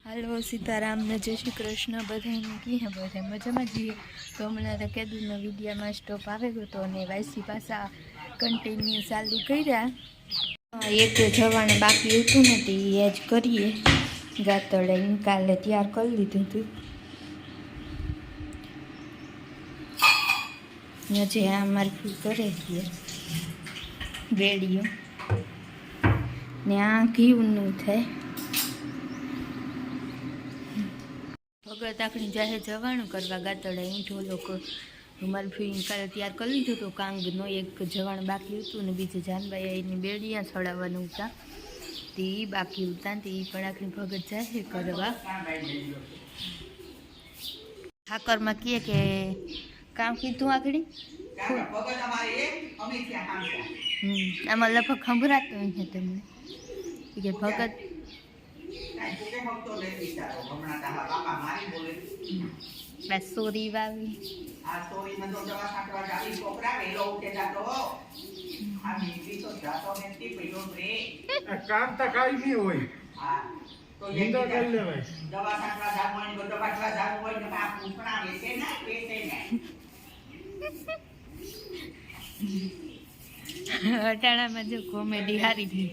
હાલો સીતારામને જય શ્રી કૃષ્ણ બધાને કીએ બધા મજામાં જઈએ તો હમણાં તો કેદુનો વિડીયામાં સ્ટોપ આવે ગયો તો અને વાયસી પાછા કન્ટિન્યુ ચાલુ કર્યા એક જવાને બાકી હતું નથી એ જ કરીએ ગાતડે કાલે તૈયાર કરી લીધું હતું જે આ મારી કરે છે બેડીઓ ને આ ઘીનું થાય ભગત આખણી જાહે જવાનું કરવા ગાતડા ઈંઠો લોકો મારી ફ્રી કાલે તૈયાર કરી લીધું હતું કાંગનો એક જવાણ બાકી હતું ને બીજું જાનભાઈ એની બેડિયા છોડાવવાનું હતા તે બાકી હતા તે પણ આખણી ભગત જાહે કરવા ઠાકરમાં કહે કે કામ કીધું આખડી આમાં લગભગ ખંભરાતું છે તમને કે ભગત સોરી વાવી કામ તો કઈ નહીં હોય નિંદા કરી લેવાય અટાણામાં જો કોમેડી હારી ગઈ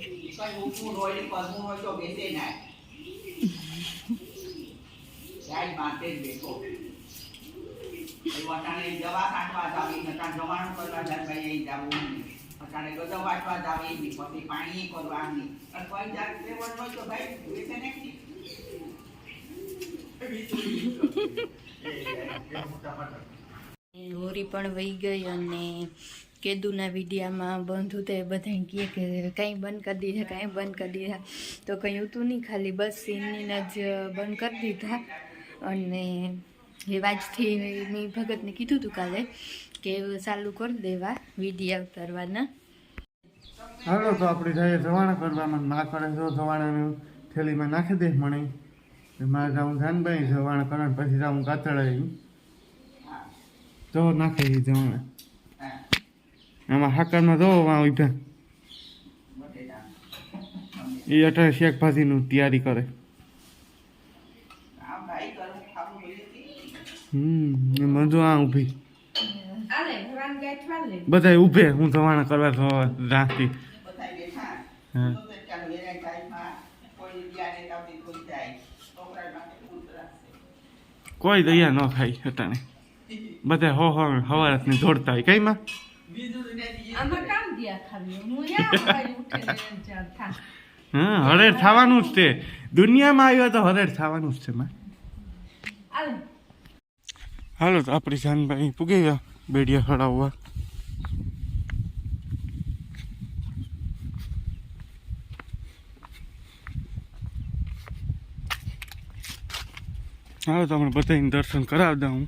હોરી પણ વહી ગઈ અને કેદુના વિડીયામાં બંધ તે બધા કહે કે કંઈ બંધ કરી દીધા કંઈ બંધ કરી દીધા તો કંઈ હતું નહીં ખાલી બસ સીનને જ બંધ કરી દીધા અને રિવાજથી મેં ભગતને કીધું હતું કાલે કે ચાલુ કરી દેવા વિડીયા ઉતારવાના હાલો તો આપણે જઈએ જવાણા કરવામાં ના કરે તો જવાણાને થેલીમાં નાખી દે મને મારે જાઉં જાનભાઈ જવાણા કરે પછી જાઉં કાતળાઈ તો નાખી જવાણા આમાં હાકરમાં જો ઉભા એ અટાણે શાકભાજીનું તૈયારી કરે મંજુ આ ઊભી બધા ઊભે હું જવાના કરવા રાખતી હા કોઈ દયા ન ખાય અટાણે બધા હવારતને દોડતા હોય કઈ માં હા હરેર થવાનું જ તે દુનિયામાં આવ્યો તો હરેર થવાનું જ છે માં હાલો તો આપણી જાનભાઈ પૂગી ગયા બેડિયા ખડાવવા હાલો તો આપણે બધાને દર્શન કરાવી દઉં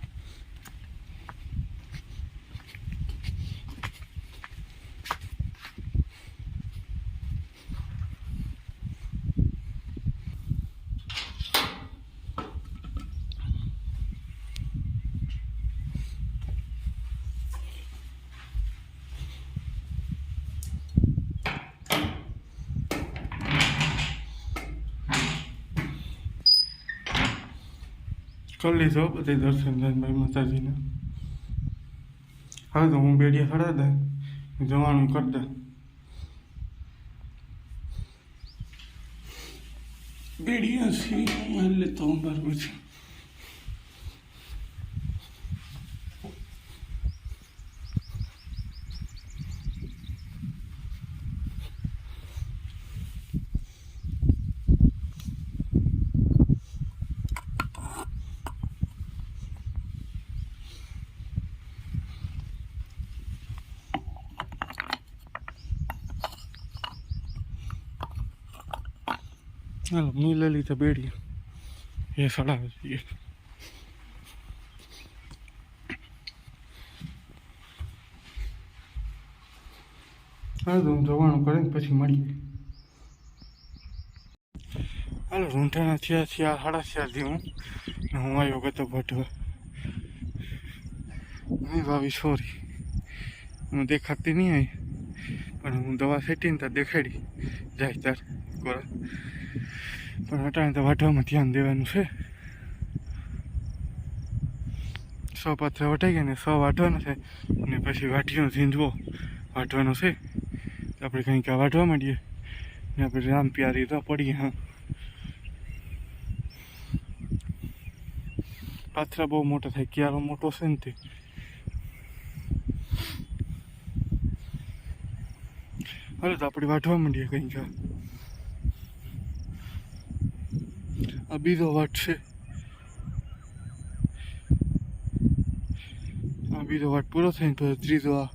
કરી લીધો બધે દર્શન જાનભાઈ માતાજીને હવે તો હું બેડિયા ખડા દે જવાનું કરી દે બેડિયા સી મારી લેતો હું બરાબર છે હાલો હું લઈ લીધા બેડિયા એ સડાવે છે હાલો હું જવાનું કરે પછી મળીએ હાલો રૂંઢાના થયા 4:30 હું આવ્યો ગતો ભટવા નહીં ભાવી સોરી હું દેખાતી નહીં આવી પણ હું દવા છેટીને ત્યાં દેખાડી જાય તાર કોરા પણ અટાણે તો વાટવામાં ધ્યાન દેવાનું છે. 100 પાથરા વટાઈ ગયા ને 100 વાટવાના છે અને પછી વાટીનો ઝીંઝવો વાટવાનો છે. આપણે કંઈક આ વાટવા માંડીએ ને આપણે રામ પ્યારી તો પડીએ. હા, પાથરા બહુ મોટા થાય, ક્યારો મોટો છે ને તે. હાલો તો આપણે વાટવા માંડીએ કંઈક. આ બીજો વાટ છે. આ બીજો વાટ પૂરો થઈને પછી ત્રીજો આ.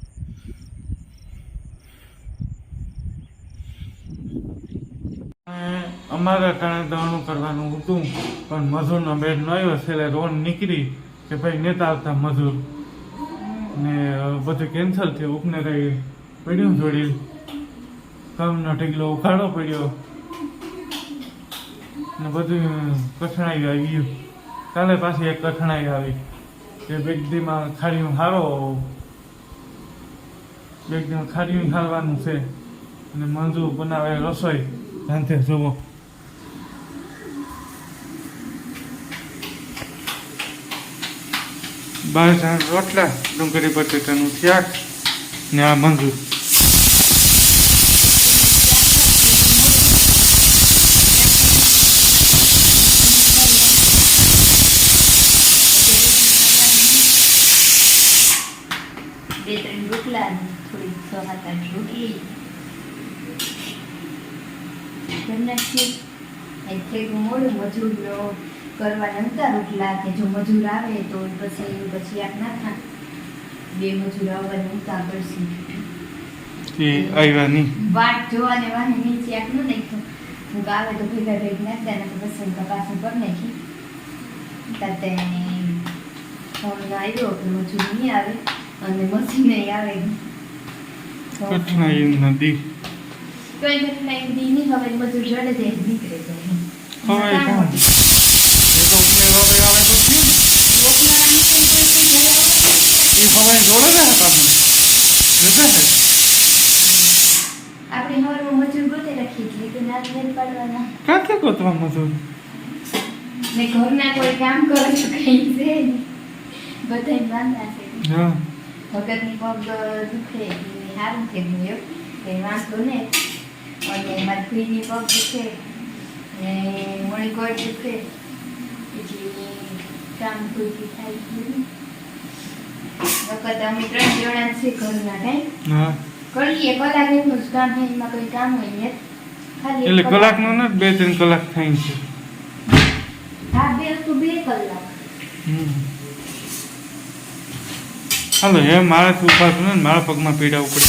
અમારા કારણે દવાનું કરવાનું હતું પણ મજૂરનો બેડ ન આવ્યો છે એટલે રોન નીકળી કે ભાઈ નેતા આવતા મજૂર ને બધું કેન્સલ થયું. ઉપને કંઈ પડ્યું જોડી કામનો ઢગલો ઉખાડો પડ્યો ને બધું કઠણાઈ આવી ગયું. કાલે પાછી એક કઠણાઈ આવી કે બેગડીમાં ખાડીયું હારો બેગડીમાં ખાડીયું હારવાનું છે અને મંજુ બનાવે રસોઈ રાંધે જોવો. બાર રોટલા ડુંગળી બટેટાનું શાક ને આ મંજુ. બે ત્રણ રોટલા થોડી 6-7 રોટલી કરી નાખીએ. થોડું મોડું મજૂર કરવાના હતા રોટલા કે જો મજૂર આવે તો પછી આપ ના થાય. 2 મજૂર આવવાનું હતા પડશે એ આવ્યા નહીં વાટ જોવાને વાહે નીચે આપ ન નાખ્યો. હું આવે તો ભેગા નાખતા ને પછી પાછું કરી નાખી. તાતે ફોન આવ્યો કે મજૂર નહીં આવે અને મશીન નહીં આવે. કઠણાઈ નદી કોઈ કઠણાઈ દી નહીં હવે મજૂર જડે તે નીકળે જાય. હવે કોણ એ તો ઉમેરો આવે તો થયું એ હવે જોડે ને હતા આપણે હવારમાં મજૂર ગોતે રાખીએ એટલે કે ના ઘેર પાડવાના કાંથી ગોતવા મજૂર ને ઘરના કોઈ કામ કરે તો કઈ છે બધા વાંધા છે. હા ભગતની પગ દુખે એટલે સારું થઈ ગયું કંઈ વાંધો ને. અને મારી ફીની પગ દુખે ને મણી કોઈ દુખે એટલે કામ કોઈથી થાય નહીં. વખત અમે 3 જણા છે ઘરના કાંઈ હા કરીએ કલાક એટલું જ કામ થાય. એમાં કોઈ કામ હોય ને ખાલી એટલે કલાકનો ને 2-3 કલાક થાય છે. હા 2 તો 2 કલાક. હાલો હે મારા ઉભા ને મારા પગમાં પીડા ઉપડે.